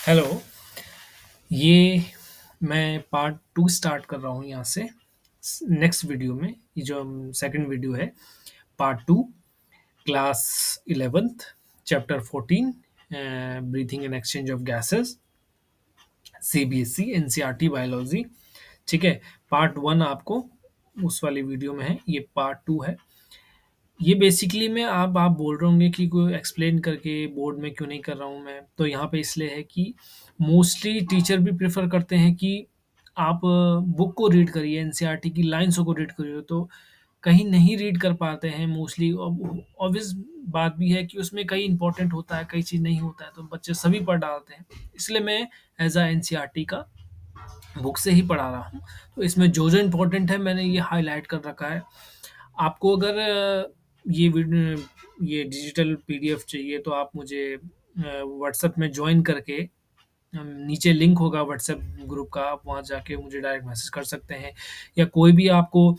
Hello. ये मैं part 2 start कर रहा हूँ यहाँ से नेक्स्ट वीडियो में। ये जो सेकंड वीडियो है, part 2, class 11th, chapter 14, breathing and exchange of gases, CBSE NCERT biology. ठीक है। पार्ट 1 आपको उस वाली वीडियो में है, ये पार्ट 2 है। ये बेसिकली मैं आप बोल रहे होंगे कि कोई एक्सप्लेन करके बोर्ड में क्यों नहीं कर रहा हूँ मैं, तो यहाँ पे इसलिए है कि मोस्टली टीचर भी प्रेफर करते हैं कि आप बुक को रीड करिए, एनसीईआरटी की लाइन्स को रीड करिए, तो कहीं नहीं रीड कर पाते हैं मोस्टली। ऑब्वियस बात भी है कि उसमें कई इंपॉर्टेंट होता है, कई चीज़ नहीं होता है, तो बच्चे सभी पढ़ डालते हैं। इसलिए मैं एज अ एनसीईआरटी का बुक से ही पढ़ा रहा हूँ। तो इसमें जो जो इम्पोर्टेंट है मैंने ये हाईलाइट कर रखा है। आपको अगर ये डिजिटल पीडीएफ चाहिए तो आप मुझे व्हाट्सएप में ज्वाइन करके, नीचे लिंक होगा व्हाट्सएप ग्रुप का, आप वहाँ जाके मुझे डायरेक्ट मैसेज कर सकते हैं। या कोई भी आपको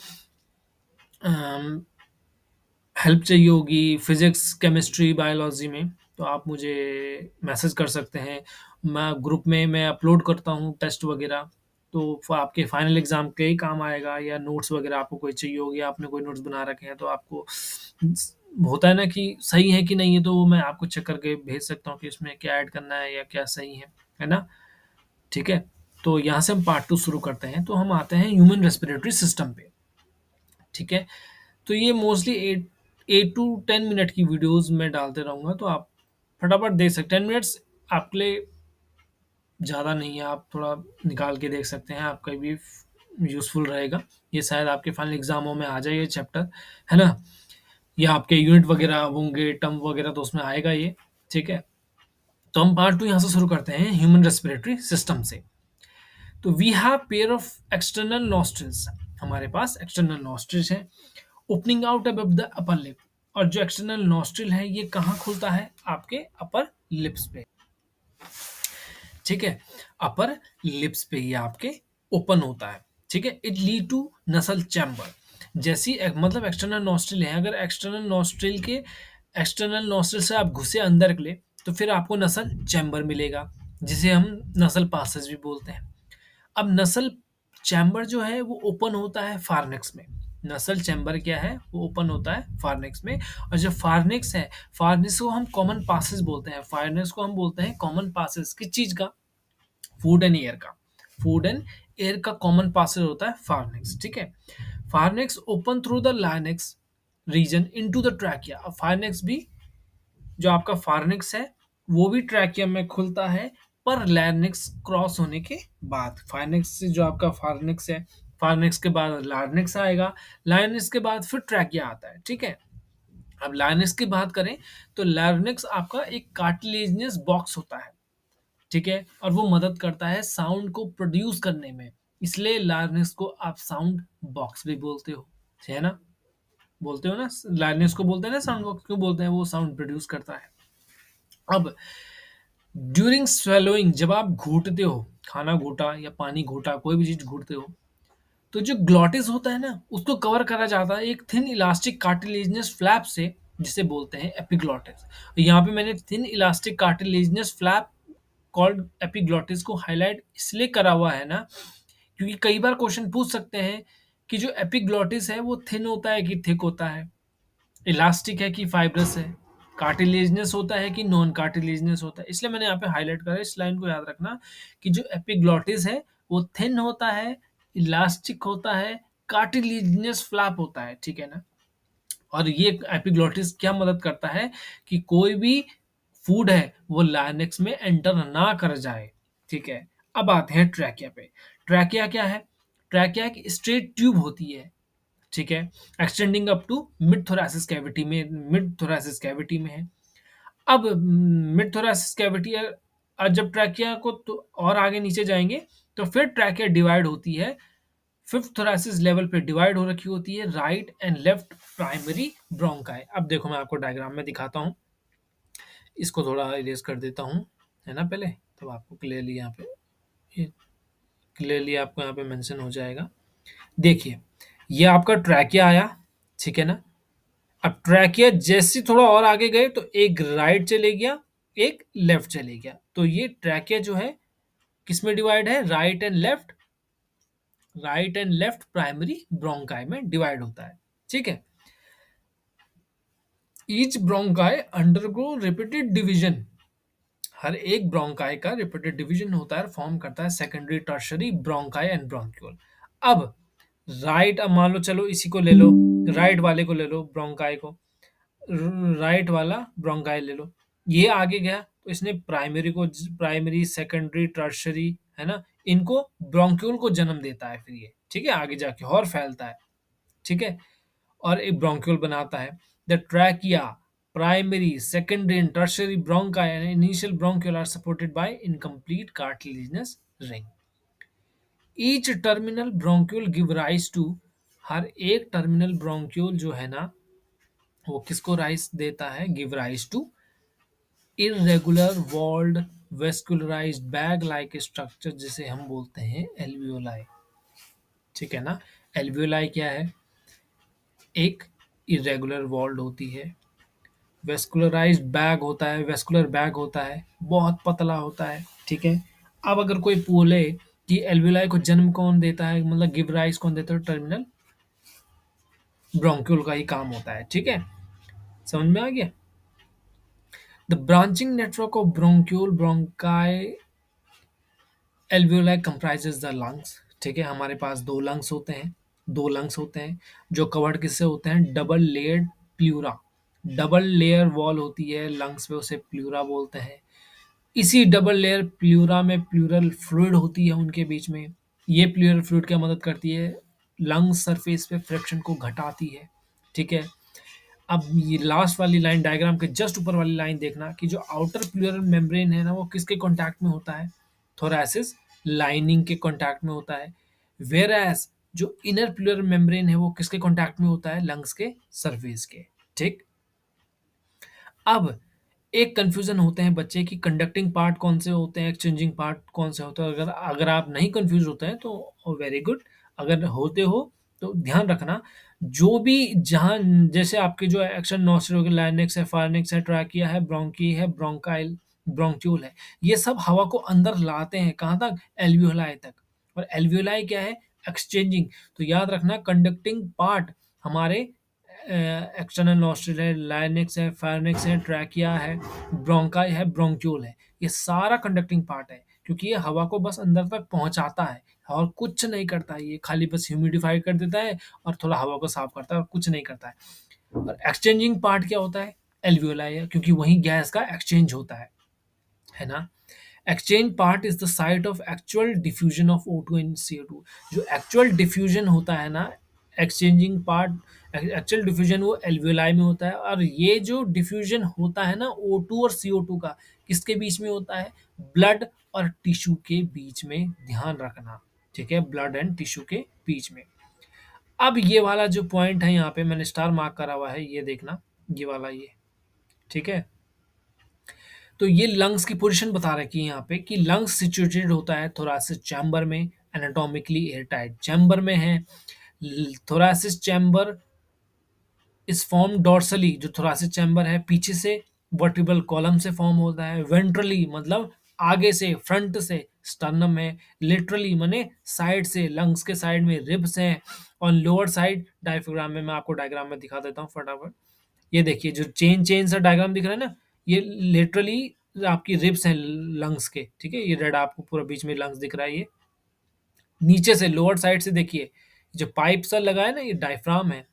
हेल्प चाहिए होगी फिजिक्स, केमिस्ट्री, बायोलॉजी में, तो आप मुझे मैसेज कर सकते हैं। मैं ग्रुप में मैं अपलोड करता हूँ टेस्ट वगैरह, तो आपके फाइनल एग्जाम के ही काम आएगा। या नोट्स वगैरह आपको कोई चाहिए होगी, आपने कोई नोट्स बना रखे हैं तो आपको होता है ना कि सही है कि नहीं है, तो वो मैं आपको चेक करके भेज सकता हूँ कि इसमें क्या ऐड करना है या क्या सही है ना? ठीक है। तो यहाँ से हम पार्ट 2 शुरू करते हैं। तो हम आते हैं ह्यूमन रेस्पिरेटरी सिस्टम पे। ठीक है। तो ये मोस्टली 8 टू 10 मिनट की वीडियोस मैं डालते रहूँगा, तो आप फटाफट देख सकते हैं। 10 मिनट्स आपके लिए ज़्यादा नहीं है, आप थोड़ा निकाल के देख सकते हैं, आपका भी यूज़फुल रहेगा। ये शायद आपके फाइनल एग्ज़ामों में आ जाए ये चैप्टर, है ना? या आपके यूनिट वगैरह होंगे, टर्म वगैरह, तो उसमें आएगा ये। ठीक है। तो हम पार्ट 2 यहाँ से शुरू करते हैं ह्यूमन रेस्पिरेटरी सिस्टम से। तो we have pair of external nostrils. हमारे पास एक्सटर्नल नॉस्ट्रिल्स हैं, opening out above the upper lip. और जो एक्सटर्नल नॉस्ट्रिल है ये कहाँ खुलता है? आपके अपर लिप्स पे। ठीक है। अपर लिप्स पे ये आपके ओपन होता है। ठीक है। इट लीड टू नसल चैम्बर। जैसी मतलब एक्सटर्नल नॉस्ट्रिल है, अगर एक्सटर्नल नॉस्ट्रिल से आप घुसे अंदर के लिए, तो फिर आपको नसल चैम्बर मिलेगा, जिसे हम नसल पासेज भी बोलते हैं। अब नसल चैम्बर जो है वो ओपन होता है फार्नेक्स में। नसल चैम्बर क्या है? वो ओपन होता है फार्नेक्स में। और जो फार्नेक्स है, फार्नेक्स को हम कॉमन पासेस बोलते हैं। फार्नेक्स को हम बोलते हैं कॉमन पासेस। किस चीज का? फूड एंड एयर का। फूड एंड एयर का कॉमन पासेज होता है फार्नेक्स। ठीक है। Pharynx open through the larynx region into the trachea. अब फार्नेक्स भी, जो आपका फार्नेक्स है वो भी ट्रैकियम में खुलता है, पर लार्निक्स क्रॉस होने के बाद। फार्नेक्स से जो आपका फार्नेक्स है, फार्नेक्स के बाद लार्निक्स आएगा, लार्निक्स के बाद फिर ट्रैकिया आता है। ठीक है। अब लार्निक्स की बात करें तो लार्निक्स आपका एक कार्टिलेजिनस बॉक्स होता है। ठीक है। और वो मदद करता है साउंड को प्रोड्यूस करने में, इसलिए लार्निक्स को आप साउंड बॉक्स भी बोलते हो, है ना? बोलते हो ना, लार्निक्स को बोलते हैं ना साउंड बॉक्स, क्यों बोलते हैं? वो साउंड प्रोड्यूस करता है। अब ड्यूरिंग स्वेलोइंग, जब आप घूटते हो, खाना घूटा या पानी घूटा, कोई भी चीज घूटते हो, तो जो ग्लॉटिस होता है ना, उसको कवर करा जाता है एक थिन इलास्टिक कार्टिलेजिनस फ्लैप से, जिसे बोलते हैं एपिग्लॉटिस। यहाँ पे मैंने thin elastic cartilaginous flap called epiglottis को हाईलाइट इसलिए करा हुआ है ना, क्योंकि कई बार क्वेश्चन पूछ सकते हैं कि जो एपिग्लॉटिस है वो थिन होता है कि थिक होता है, इलास्टिक है कि फाइब्रस है, कार्टिलेजिनस होता है कि नॉन कार्टिलेजिनस होता है। इसलिए मैंने यहाँ पे हाईलाइट करा है, इस लाइन को याद रखना कि जो एपिग्लॉटिस है वो थिन होता है, इलास्टिक होता है, कार्टिलेजिनस फ्लैप होता है। ठीक है ना? और ये एपिग्लॉटिस क्या मदद करता है कि कोई भी फूड है वो लाइनेक्स में एंटर ना कर जाए। ठीक है। अब आते हैं ट्रैकिया पे। ट्रैकिया क्या है? ट्रैकिया एक स्ट्रेट ट्यूब होती है। ठीक है। Extending up to mid thoracic cavity में है। अब मिड थोरैसिस कैविटी, जब ट्रैकिया को तो और आगे नीचे जाएंगे तो फिर ट्रैकिया डिवाइड होती है, फिफ्थ थोरैसिस लेवल पे डिवाइड हो रखी होती है, right and left primary bronchi. अब देखो मैं आपको डायग्राम में दिखाता हूँ, इसको थोड़ा इरेज कर देता हूँ, है ना? पहले तो आपको क्लियरली यहाँ पे, क्लियरली आपको यहाँ पे मेंशन हो जाएगा। देखिए, ये आपका ट्रैकिया आया, ठीक है ना? अब ट्रैकिया जैसे थोड़ा और आगे गए तो एक राइट चले गया, एक लेफ्ट चले गया। तो ये ट्रैकिया जो है किसमें डिवाइड है, right and left primary bronchi में डिवाइड होता है। ठीक है। Each bronchi undergo repeated division, हर एक ब्रोंकाई का रिपीटेड डिवीजन होता है, फॉर्म करता है secondary tertiary bronchi and bronchiole. अब अब मान लो, चलो इसी को ले लो, राइट वाले को ले लो, ब्रोंकाई को, राइट वाला ब्रोंकाई ले लो। ये आगे गया तो इसने प्राइमरी सेकेंडरी टर्शरी, है ना, इनको ब्रोंक्यूल को जन्म देता है फिर ये, ठीक है, आगे जाके और फैलता है। ठीक है। और एक ब्रोंक्यूल बनाता है। The trachea, primary, secondary and tertiary bronchi and initial bronchiole are supported by incomplete cartilaginous ring. Each terminal bronchiole give rise to, हर एक टर्मिनल ब्रोंक्यूल जो है ना, वो किसको राइज देता है, give rise to irregular walled vascularised bag like structure, जिसे हम बोलते हैं एल्वियोलाई। ठीक है ना। एल्वियोलाई क्या है, एक इरेगुलर वॉल्ड होती है, वेस्कुलराइज्ड बैग होता है, वेस्कुलर बैग होता है, बहुत पतला होता है। ठीक है। अब अगर कोई बोले कि एल्वियोलाई को जन्म कौन देता है, मतलब गिव राइज कौन देता है, टर्मिनल ब्रोंक्यूल का ही काम होता है। ठीक है। समझ में आ गया। The branching network of bronchiole bronchi alveoli comprises the lungs. ठीक है। हमारे पास दो लंग्स होते हैं जो कवर्ड किससे होते हैं, double layered pleura, double layer wall होती है लंग्स पे, उसे प्लूरा बोलते हैं। इसी डबल लेयर प्लूरा में प्लूरल फ्लूइड होती है उनके बीच में। ये प्लूरल फ्लूइड क्या मदद करती है, लंग सरफेस पे फ्रिक्शन को घटाती है। ठीक है। अब ये लास्ट वाली लाइन, डायग्राम के जस्ट ऊपर वाली लाइन देखना कि जो आउटर प्लूरल मेम्ब्रेन है ना, वो किसके कांटेक्ट में होता है, थोरैसिस लाइनिंग के कांटेक्ट में होता है। वेयर एज जो इनर प्लूरल मेम्ब्रेन है वो किसके कांटेक्ट में होता है, लंग्स के सरफेस के। ठीक। अब एक कंफ्यूजन होते हैं बच्चे की, कंडक्टिंग पार्ट कौन से होते हैं, एक्सचेंजिंग पार्ट कौन से होते हैं। अगर अगर आप नहीं कंफ्यूज होते हैं तो वेरी गुड, अगर होते हो तो ध्यान रखना, जो भी जहाँ, जैसे आपके जो एक्शन नॉस्ट्रल हो गए, लाइनेक्स है, फार्निक्स है, ट्रैकिया है, ब्रोंकी है, ब्रोंकाइल, ब्रोंक्यूल है, ये सब हवा को अंदर लाते हैं कहाँ तक, एल्वियोलाई तक। और एल्वियोलाई क्या है, एक्सचेंजिंग। तो याद रखना, कंडक्टिंग पार्ट हमारे एक्सटर्नल नॉस्ट्रल है, लाइनेक्स है, फार्निक्स है, ट्रैकिया है, ब्रोंकाई है, ब्रोंक्यूल है, ये सारा कंडक्टिंग पार्ट है, क्योंकि ये हवा को बस अंदर तक पहुंचाता है और कुछ नहीं करता है। ये खाली बस ह्यूमिडिफाई कर देता है और थोड़ा हवा को साफ करता है और कुछ नहीं करता है। और एक्सचेंजिंग पार्ट क्या होता है, एल्वियोलाई है, क्योंकि वहीं गैस का एक्सचेंज होता है ना। Exchange part is the site of actual diffusion of O2 and CO2। जो एक्चुअल डिफ्यूजन होता है ना, एक्सचेंजिंग पार्ट एक्चुअल डिफ्यूजन वो एल्वियोलाई में होता है। और ये जो डिफ्यूजन होता है ना O2 और CO2 का, किसके बीच में होता है, ब्लड और टिश्यू के बीच में, ध्यान रखना। ठीक है, ब्लड एंड टिश्यू के बीच में। अब ये वाला जो पॉइंट है यहाँ पे मैंने स्टार मार्क करा हुआ है, ये देखना, ये वाला ये। ठीक है। तो ये लंग्स की पोजीशन बता रखी है यहाँ पे कि लंग्स सिचुएटेड होता है थोरासिस चैम्बर में, एनाटॉमिकली एयरटाइट चैम्बर में है। थोरासिस चैम्बर इस फॉर्म डॉर्सली, जो थोरासिक चैम्बर है पीछे से वर्टिब्रल कॉलम से फॉर्म होता है। वेंट्रली मतलब आगे से, फ्रंट से स्टर्नम है। लिटरली माने साइड से, लंग्स के साइड में रिब्स हैं। और लोअर साइड डायफ्राम में, मैं आपको डायग्राम में दिखा देता हूँ फटाफट। ये देखिए जो चेन चेन सा डायग्राम दिख रहा है ना, ये लिटरली आपकी रिब्स हैं लंग्स के। ठीक है, ये रेड आपको पूरा बीच में लंग्स दिख रहा है। ये नीचे से लोअर साइड से देखिए, जो पाइप सा लगा है ना, ये डायफ्राम है।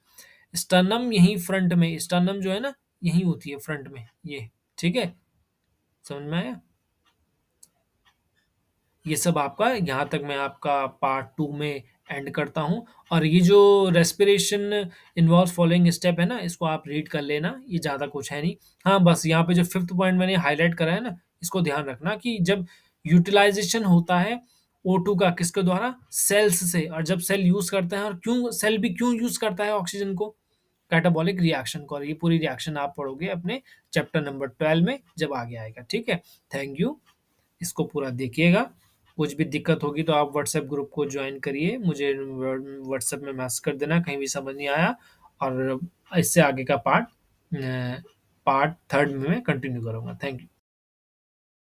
स्टर्नम यहीं फ्रंट में, स्टर्नम जो है ना यहीं होती है फ्रंट में ये। ठीक है, समझ में आया। ये सब आपका, यहाँ तक मैं आपका पार्ट 2 में एंड करता हूँ। और ये जो रेस्पिरेशन इन्वॉल्व फॉलोइंग स्टेप है ना, इसको आप रीड कर लेना, ये ज़्यादा कुछ है नहीं। हाँ, बस यहाँ पे जो 5th पॉइंट मैंने हाईलाइट करा है ना, इसको ध्यान रखना कि जब यूटिलाइजेशन होता है O2 का, किसके द्वारा, सेल्स से, और जब सेल यूज़ करते हैं, और क्यों सेल भी क्यों यूज़ करता है ऑक्सीजन को, कैटाबॉलिक रिएक्शन को। और ये पूरी रिएक्शन आप पढ़ोगे अपने चैप्टर नंबर 12 में जब आगे आएगा। ठीक है, थैंक यू, इसको पूरा देखिएगा। कुछ भी दिक्कत होगी तो आप व्हाट्सएप ग्रुप को ज्वाइन करिए, मुझे व्हाट्सएप में मैसेज कर देना कहीं भी समझ नहीं आया। और इससे आगे का पार्ट 3rd में मैं कंटिन्यू करूँगा। Thank you.